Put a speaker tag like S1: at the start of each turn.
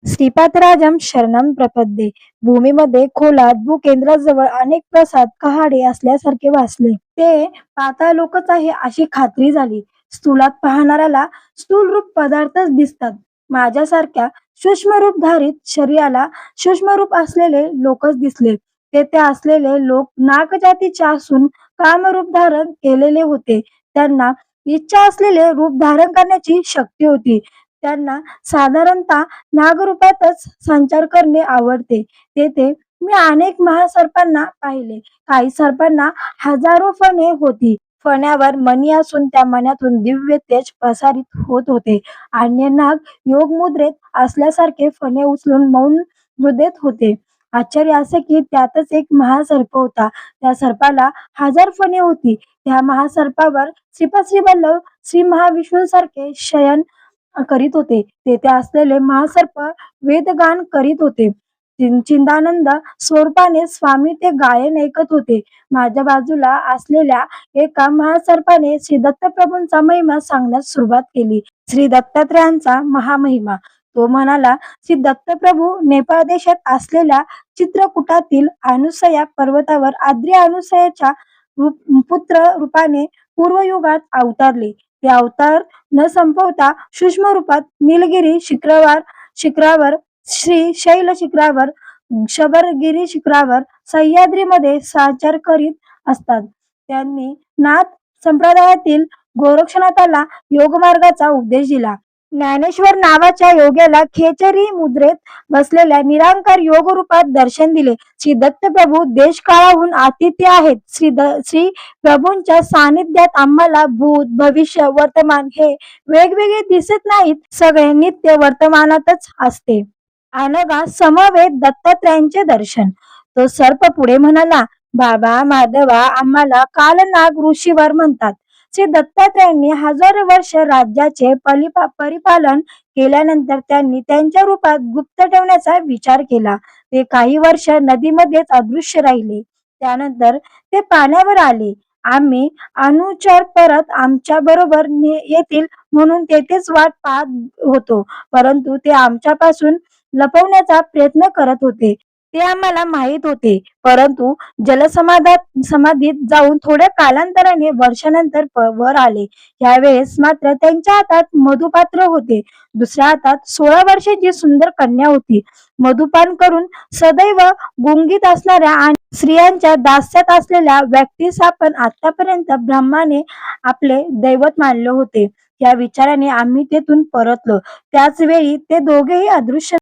S1: श्रीपादराजम शरणम प्रपद्ये. भूमीमध्ये खोलात भूकेंद्राजवळ अनेक प्रसाद कहाडे असल्यासारखे भासले. ते पाताळलोकच आहे अशी खात्री झाली. स्थूलात पाहणाऱ्याला स्थूल रूप पदार्थच दिसतात. माझ्यासारख्या सूक्ष्मरूपधारित शरीराला सूक्ष्मरूप असलेले लोकच दिसले. तेथे असलेले लोक नागजातीचे असून कामरूप धारण केलेले होते. त्यांना इच्छा असलेले रूप धारण करण्याची शक्ती होती. त्यांना साधारणतः नागरूपातच संचार करणे आवडते. तेथे मी अनेक महासर्पांना पाहिले. काही सर्पांना हजारो फणे होती. फण्यावर मणी असून त्या मण्यातून दिव्य तेज प्रसारित होत होते. अन्य नाग योग मुद्रेत असल्यासारखे फणे उचलून मौन मुद्रेत होते. आश्चर्य असे की त्यातच एक महासर्प होता. त्या सर्पाला 1000 फणे होती. त्या महासर्पावर श्रीपाद श्रीवल्लभ श्री महाविष्णूंसारखे शयन करीत होते. तेथे असलेले महासर्प वेदगान करीत होते. चिदानंद स्वरूपाने स्वामी ते गायन ऐकत होते. माझ्या बाजूला असलेल्या एका महासर्पाने श्री दत्तप्रभूंचा महिमा सांगण्यास सुरुवात केली. श्री दत्तात्रयांचा महामहिमा. तो म्हणाला, श्री दत्तप्रभू नेपाळ देशात असलेल्या चित्रकूटातील अनुसया पर्वतावर आद्री अनुसयाच्या पुत्र रूपाने पूर्वयुगात अवतरले. ते अवतार न संपवता सूक्ष्म रूपात नीलगिरी शिखरावर, श्री शैल शिखरावर, शबरगिरी शिखरावर, सह्याद्रीमध्ये संचार करीत असतात. त्यांनी नाथ संप्रदायातील गोरक्षनाथाला योगमार्गाचा उपदेश दिला. ज्ञानेश्वर नावाच्या योग्याला खेचरी मुद्रेत बसलेल्या निरांकार योग रूपात दर्शन दिले. श्री दत्तप्रभू देशकाळाहून अतीत आहेत. श्री प्रभूंच्या सानिध्यात आम्हाला भूत, भविष्य, वर्तमान हे वेगवेगळे दिसत नाहीत. सगळे नित्य वर्तमानातच असते. अनगा समवेत दत्तात्रयांचे दर्शन. तो सर्प पुढे म्हणाला, बाबा माधवा, आम्हाला कालनाग ऋषीवर म्हणतात. श्री दत्तात्रयांनी हजारो वर्ष राज्याचे परिपालन केल्यानंतर त्यांनी त्यांच्या रूपात गुप्त ठेवण्याचा विचार केला. ते काही वर्ष नदीमध्येच अदृश्य राहिले. त्यानंतर ते पाण्यावर आले. आम्ही अनुचर परत आमच्या बरोबर येतील म्हणून तेथेच वाट पाहत होतो, परंतु ते आमच्यापासून लपवण्याचा प्रयत्न करत होते. ते आम्हाला माहीत होते. परंतु समाधीत जाऊन थोड्या कालांतराने वर्षानंतर वर आले. यावेळेस मात्र त्यांच्या हातात मधुपात्र होते. दुसऱ्या हातात 16 वर्षांची सुंदर कन्या होती. मधुपान करून सदैव गुंगीत असणाऱ्या आणि स्त्रियांच्या दास्यात असलेल्या व्यक्तीस आपण आतापर्यंत ब्रह्माने आपले दैवत मानले होते. या विचाराने आम्ही तेथून परतलो. त्याच वेळी ते दोघेही अदृश्य